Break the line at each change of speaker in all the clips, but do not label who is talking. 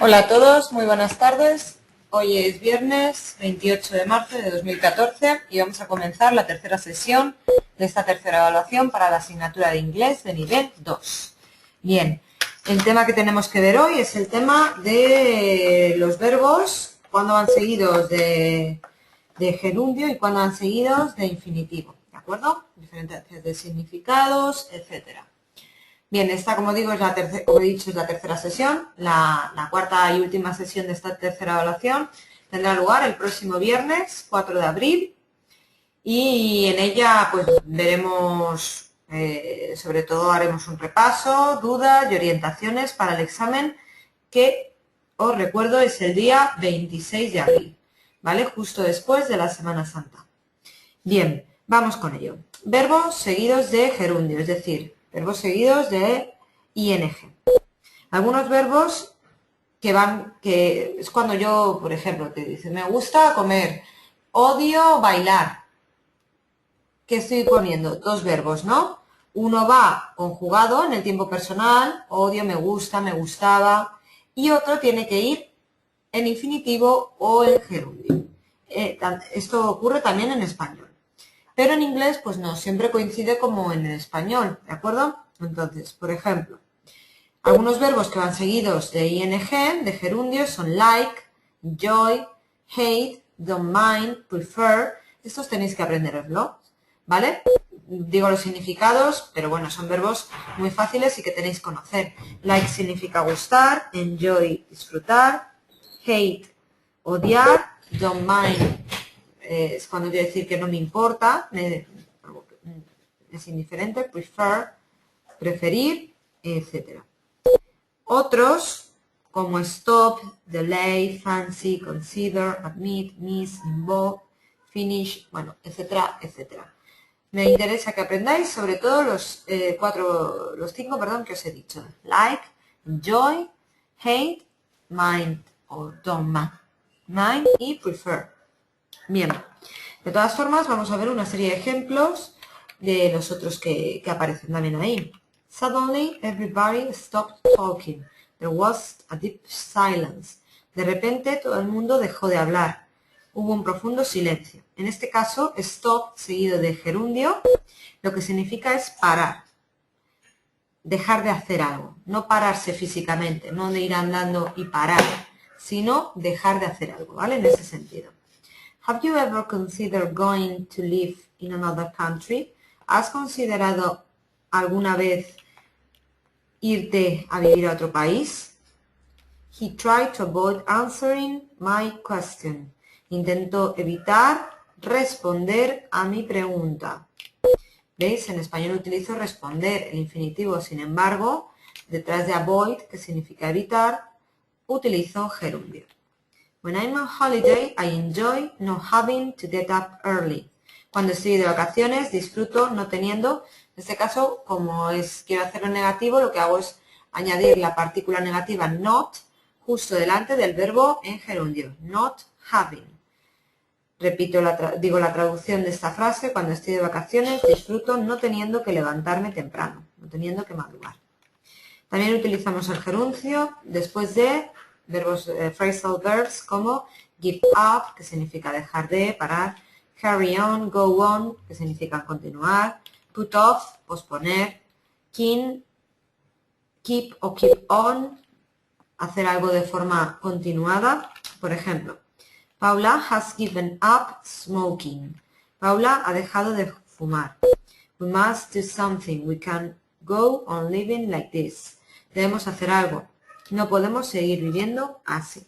Hola a todos, muy buenas tardes. Hoy es viernes 28 de marzo de 2014 y vamos a comenzar la tercera sesión de esta tercera evaluación para la asignatura de inglés de nivel 2. Bien, el tema que tenemos que ver hoy es el tema de los verbos, cuando van seguidos de gerundio y cuando van seguidos de infinitivo, ¿de acuerdo? Diferencias de significados, etcétera. Bien, esta, como digo, es como he dicho, es la tercera sesión. La cuarta y última sesión de esta tercera evaluación tendrá lugar el próximo viernes 4 de abril y en ella pues veremos, sobre todo haremos un repaso, dudas y orientaciones para el examen que, os recuerdo, es el día 26 de abril, ¿vale? Justo después de la Semana Santa. Bien, vamos con ello. Verbos seguidos de gerundio, es decir, verbos seguidos de ing. Algunos verbos que es cuando yo, por ejemplo, te dice, me gusta comer, odio bailar. ¿Qué estoy poniendo? Dos verbos, ¿no? Uno va conjugado en el tiempo personal, odio, me gusta, me gustaba, y otro tiene que ir en infinitivo o en gerundio. Esto ocurre también en español. Pero en inglés, pues no, siempre coincide como en el español, ¿de acuerdo? Entonces, por ejemplo, algunos verbos que van seguidos de ing, de gerundio, son like, enjoy, hate, don't mind, prefer. Estos tenéis que aprenderoslo, ¿vale? Digo los significados, pero bueno, son verbos muy fáciles y que tenéis que conocer. Like significa gustar, enjoy, disfrutar, hate, odiar, don't mind, es cuando quiero decir que no me importa, es indiferente, prefer, preferir, etc. Otros, como stop, delay, fancy, consider, admit, miss, involve, finish, bueno, etcétera, etcétera. Me interesa que aprendáis sobre todo los cinco que os he dicho. Like, enjoy, hate, mind o don't mind y prefer. Bien, de todas formas vamos a ver una serie de ejemplos de los otros que aparecen también ahí. Suddenly everybody stopped talking. There was a deep silence. De repente todo el mundo dejó de hablar. Hubo un profundo silencio. En este caso, stop seguido de gerundio, lo que significa es parar. Dejar de hacer algo. No pararse físicamente, no de ir andando y parar, sino dejar de hacer algo, ¿vale? En ese sentido. Have you ever considered going to live in another country? ¿Has considerado alguna vez irte a vivir a otro país? He tried to avoid answering my question. Intentó evitar responder a mi pregunta. ¿Veis? En español utilizo responder, el infinitivo, sin embargo, detrás de avoid, que significa evitar, utilizo gerundio. When I'm on holiday, I enjoy not having to get up early. Cuando estoy de vacaciones, disfruto no teniendo, en este caso, como quiero hacerlo negativo, lo que hago es añadir la partícula negativa not justo delante del verbo en gerundio, not having. Repito, digo la traducción de esta frase, cuando estoy de vacaciones, disfruto no teniendo que levantarme temprano, no teniendo que madrugar. También utilizamos el gerundio después de verbos, phrasal verbs como give up, que significa dejar de, parar, carry on, go on, que significa continuar, put off, posponer, keep o keep on, hacer algo de forma continuada. Por ejemplo, Paula has given up smoking. Paula ha dejado de fumar. We must do something. We can't go on living like this. Debemos hacer algo. No podemos seguir viviendo así.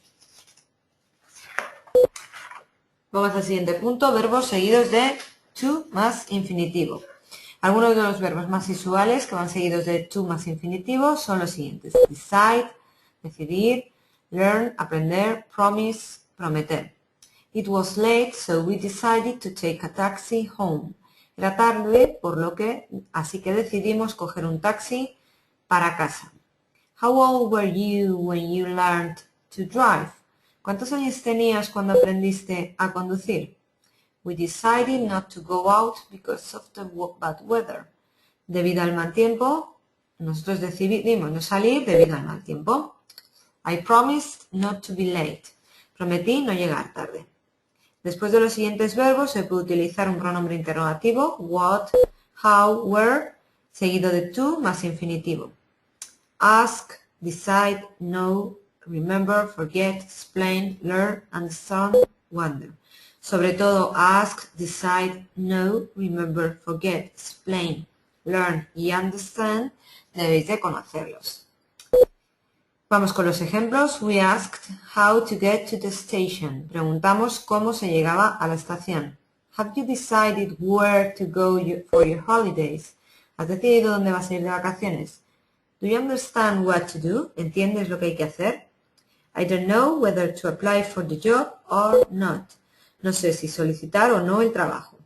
Vamos al siguiente punto, verbos seguidos de to más infinitivo. Algunos de los verbos más usuales que van seguidos de to más infinitivo son los siguientes. Decide, decidir, learn, aprender, promise, prometer. It was late, so we decided to take a taxi home. Era tarde, así que decidimos coger un taxi para casa. How old were you when you learned to drive? ¿Cuántos años tenías cuando aprendiste a conducir? We decided not to go out because of the bad weather. Debido al mal tiempo, nosotros decidimos no salir debido al mal tiempo. I promised not to be late. Prometí no llegar tarde. Después de los siguientes verbos se puede utilizar un pronombre interrogativo, what, how, where, seguido de to más infinitivo. Ask, decide, know, remember, forget, explain, learn, understand, wonder. Sobre todo ask, decide, know, remember, forget, explain, learn y understand debéis de conocerlos. Vamos con los ejemplos. We asked how to get to the station. Preguntamos cómo se llegaba a la estación. Have you decided where to go for your holidays? ¿Has decidido dónde vas a ir de vacaciones? Do you understand what to do? ¿Entiendes lo que hay que hacer? I don't know whether to apply for the job or not. No sé si solicitar o no el trabajo.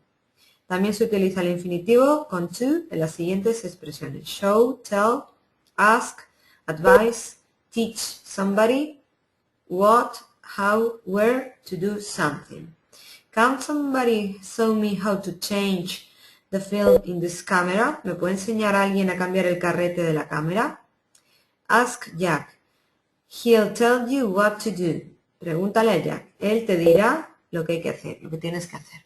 También se utiliza el infinitivo con to en las siguientes expresiones. Show, tell, ask, advise, teach somebody, what, how, where to do something. Can somebody show me how to change the film in this camera? ¿Me puede enseñar a alguien a cambiar el carrete de la cámara? Ask Jack. He'll tell you what to do. Pregúntale a Jack. Él te dirá lo que hay que hacer, lo que tienes que hacer.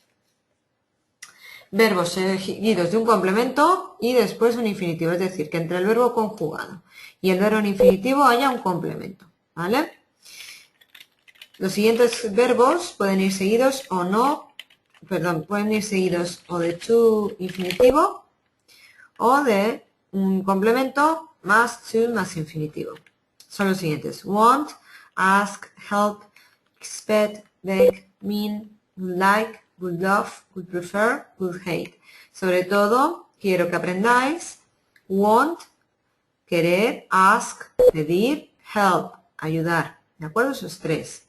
Verbos seguidos de un complemento y después un infinitivo. Es decir, que entre el verbo conjugado y el verbo en infinitivo haya un complemento. ¿Vale? Los siguientes verbos pueden ir seguidos o no, perdón, pueden ir seguidos o de to infinitivo o de un complemento más to más infinitivo. Son los siguientes. Want, ask, help, expect, beg, mean, would like, would love, would prefer, would hate. Sobre todo, quiero que aprendáis want, querer, ask, pedir, help, ayudar. ¿De acuerdo? Esos tres.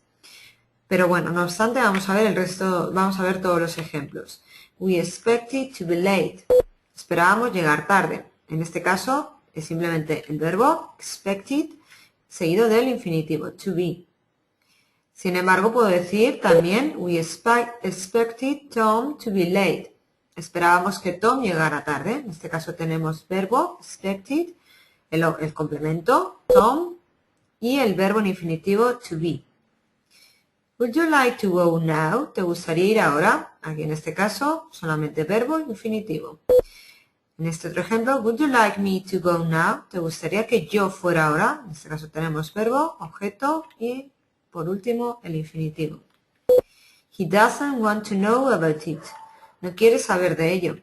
Pero bueno, no obstante, vamos a ver el resto, vamos a ver todos los ejemplos. We expected to be late. Esperábamos llegar tarde. En este caso, es simplemente el verbo expected seguido del infinitivo, to be. Sin embargo, puedo decir también, we expected Tom to be late. Esperábamos que Tom llegara tarde. En este caso tenemos verbo, expected, el complemento, Tom, y el verbo en infinitivo, to be. Would you like to go now? ¿Te gustaría ir ahora? Aquí en este caso, solamente verbo, infinitivo. En este otro ejemplo, would you like me to go now? ¿Te gustaría que yo fuera ahora? En este caso tenemos verbo, objeto y por último, el infinitivo. He doesn't want to know about it. No quiere saber de ello.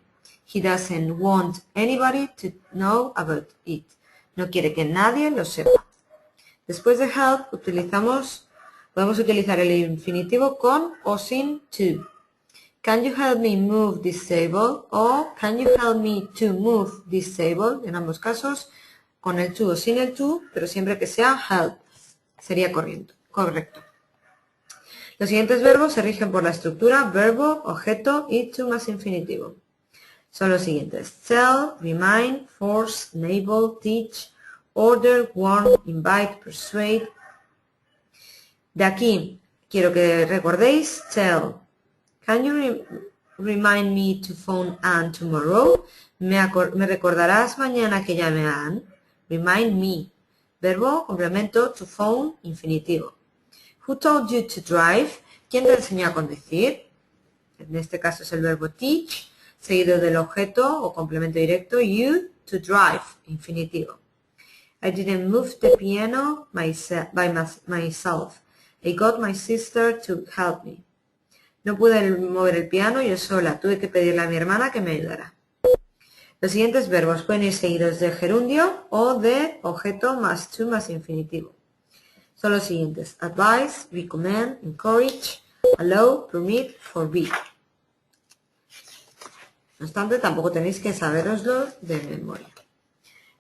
He doesn't want anybody to know about it. No quiere que nadie lo sepa. Después de help podemos utilizar el infinitivo con o sin to. Can you help me move this table? O can you help me to move this table? En ambos casos, con el to o sin el to, pero siempre que sea help. Sería correcto. Los siguientes verbos se rigen por la estructura verbo, objeto y to más infinitivo. Son los siguientes. Tell, remind, force, enable, teach, order, warn, invite, persuade. De aquí quiero que recordéis tell. Can you remind me to phone Anne tomorrow? ¿Me recordarás mañana que llame a Anne? Remind me. Verbo, complemento, to phone, infinitivo. Who told you to drive? ¿Quién te enseñó a conducir? En este caso es el verbo teach, seguido del objeto o complemento directo you, to drive, infinitivo. I didn't move the piano by myself. I got my sister to help me. No pude mover el piano yo sola, tuve que pedirle a mi hermana que me ayudara. Los siguientes verbos pueden ir seguidos de gerundio o de objeto más to más infinitivo. Son los siguientes. Advise, recommend, encourage, allow, permit, forbid. No obstante, tampoco tenéis que saberoslo de memoria.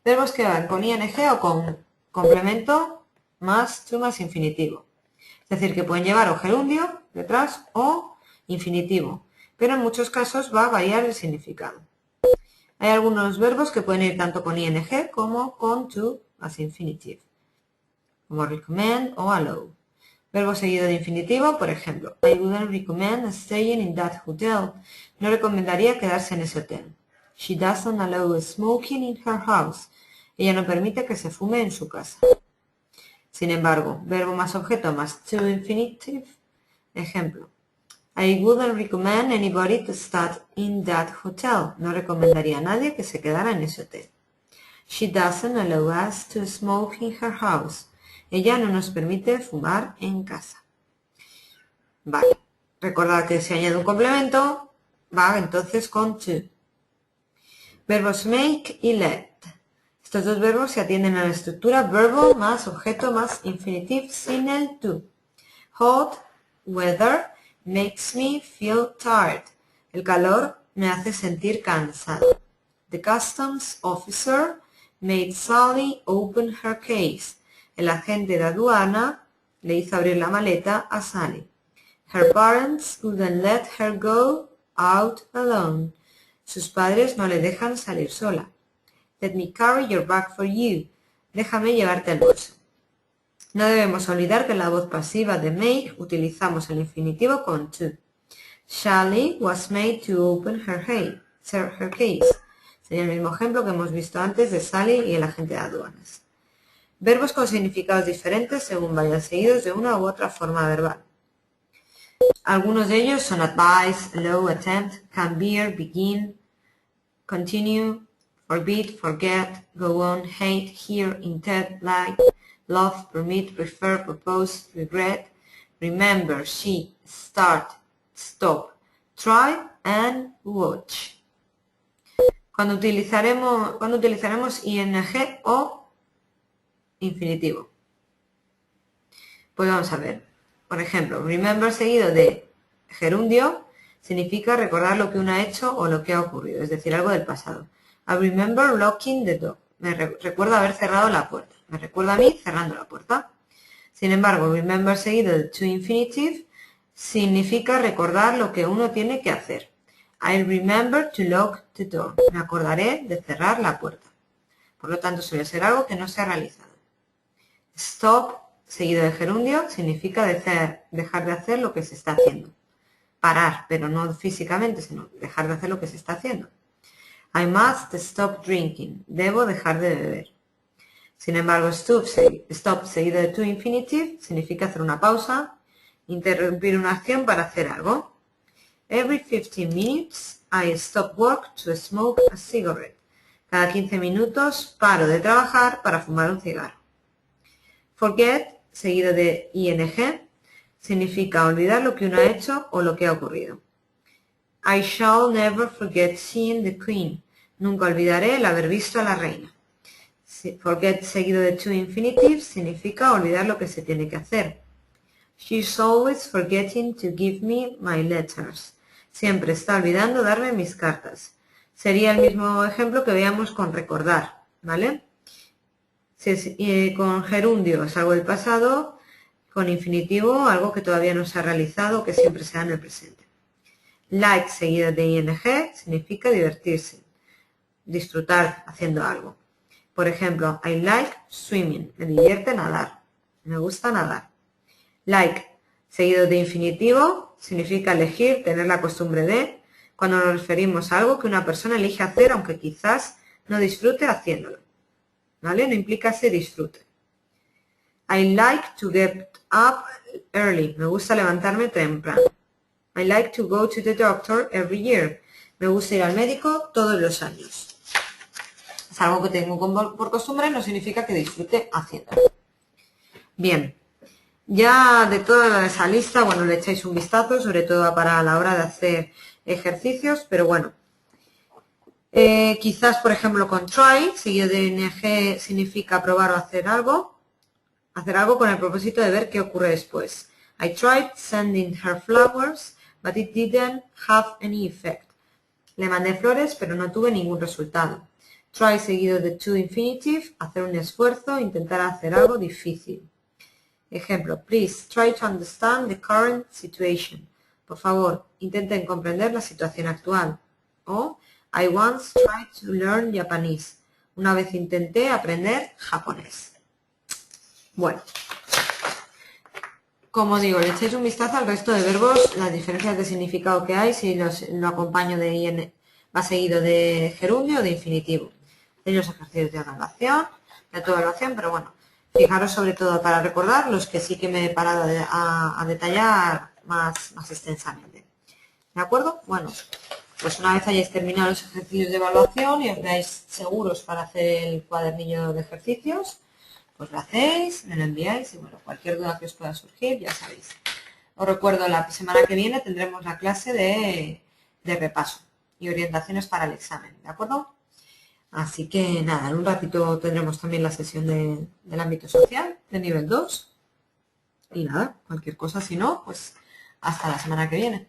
Verbos que van con ing o con complemento más to más infinitivo. Es decir, que pueden llevar o gerundio detrás o infinitivo. Pero en muchos casos va a variar el significado. Hay algunos verbos que pueden ir tanto con ing como con to más infinitive, como recommend o allow. Verbo seguido de infinitivo, por ejemplo, I wouldn't recommend staying in that hotel. No recomendaría quedarse en ese hotel. She doesn't allow smoking in her house. Ella no permite que se fume en su casa. Sin embargo, verbo más objeto más to infinitive. Ejemplo. I wouldn't recommend anybody to stay in that hotel. No recomendaría a nadie que se quedara en ese hotel. She doesn't allow us to smoke in her house. Ella no nos permite fumar en casa. Vale. Recordad que si añade un complemento, va entonces con to. Verbos make y let. Estos dos verbos se atienden a la estructura verbo más objeto más infinitive sin el to. Hot weather makes me feel tired. El calor me hace sentir cansado. The customs officer made Sally open her case. El agente de aduana le hizo abrir la maleta a Sally. Her parents wouldn't let her go out alone. Sus padres no le dejan salir sola. Let me carry your bag for you. Déjame llevarte el bolso. No debemos olvidar que en la voz pasiva de make utilizamos el infinitivo con to. Sally was made to open her case. Sería el mismo ejemplo que hemos visto antes de Sally y el agente de aduanas. Verbos con significados diferentes según vayan seguidos de una u otra forma verbal. Algunos de ellos son advise, allow, attempt, can bear, begin, continue, forbid, forget, go on, hate, hear, intend, like, love, permit, prefer, propose, regret, remember, see, start, stop, try, and watch. Cuando utilizaremos ing o infinitivo. Pues vamos a ver. Por ejemplo, remember seguido de gerundio significa recordar lo que uno ha hecho o lo que ha ocurrido, es decir, algo del pasado. I remember locking the door. Me recuerdo haber cerrado la puerta. Me recuerda a mí cerrando la puerta. Sin embargo, remember seguido de to infinitive significa recordar lo que uno tiene que hacer. I remember to lock the door. Me acordaré de cerrar la puerta. Por lo tanto, suele ser algo que no se ha realizado. Stop seguido de gerundio significa dejar de hacer lo que se está haciendo. Parar, pero no físicamente, sino dejar de hacer lo que se está haciendo. I must stop drinking. Debo dejar de beber. Sin embargo, stop seguido de to infinitive significa hacer una pausa, interrumpir una acción para hacer algo. Every 15 minutes I stop work to smoke a cigarette. Cada 15 minutos paro de trabajar para fumar un cigarro. Forget seguido de ing significa olvidar lo que uno ha hecho o lo que ha ocurrido. I shall never forget seeing the queen. Nunca olvidaré el haber visto a la reina. Forget seguido de to infinitive significa olvidar lo que se tiene que hacer. She's always forgetting to give me my letters. Siempre está olvidando darme mis cartas. Sería el mismo ejemplo que veíamos con recordar, ¿vale? Con gerundio es algo del pasado, con infinitivo algo que todavía no se ha realizado, que siempre se da en el presente. Like seguido de ing significa divertirse, disfrutar haciendo algo. Por ejemplo, I like swimming, me divierte nadar, me gusta nadar. Like seguido de infinitivo significa elegir, tener la costumbre de, cuando nos referimos a algo que una persona elige hacer aunque quizás no disfrute haciéndolo. ¿Vale? No implica se disfrute. I like to get up early. Me gusta levantarme temprano. I like to go to the doctor every year. Me gusta ir al médico todos los años. Es algo que tengo por costumbre, no significa que disfrute haciéndolo. Bien. Ya de toda esa lista, bueno, le echáis un vistazo, sobre todo para la hora de hacer ejercicios, pero bueno. Quizás, por ejemplo, con try, seguido de ing, significa probar o hacer algo con el propósito de ver qué ocurre después. I tried sending her flowers, but it didn't have any effect. Le mandé flores, pero no tuve ningún resultado. Try seguido de to infinitive, hacer un esfuerzo, intentar hacer algo difícil. Ejemplo, please try to understand the current situation. Por favor, intenten comprender la situación actual. O, I once tried to learn Japanese. Una vez intenté aprender japonés. Bueno, como digo, le echáis un vistazo al resto de verbos, las diferencias de significado que hay, si lo acompaño de ing, va seguido de gerundio o de infinitivo. Hay los ejercicios de evaluación, de autoevaluación, pero bueno, Fijaros sobre todo para recordar los que sí que me he parado a detallar más extensamente. ¿De acuerdo? Bueno, pues una vez hayáis terminado los ejercicios de evaluación y os veáis seguros para hacer el cuadernillo de ejercicios, pues lo hacéis, me lo enviáis y bueno, cualquier duda que os pueda surgir, ya sabéis. Os recuerdo, la semana que viene tendremos la clase de repaso y orientaciones para el examen, ¿de acuerdo? Así que nada, en un ratito tendremos también la sesión del ámbito social, de nivel 2. Y nada, cualquier cosa, si no, pues hasta la semana que viene.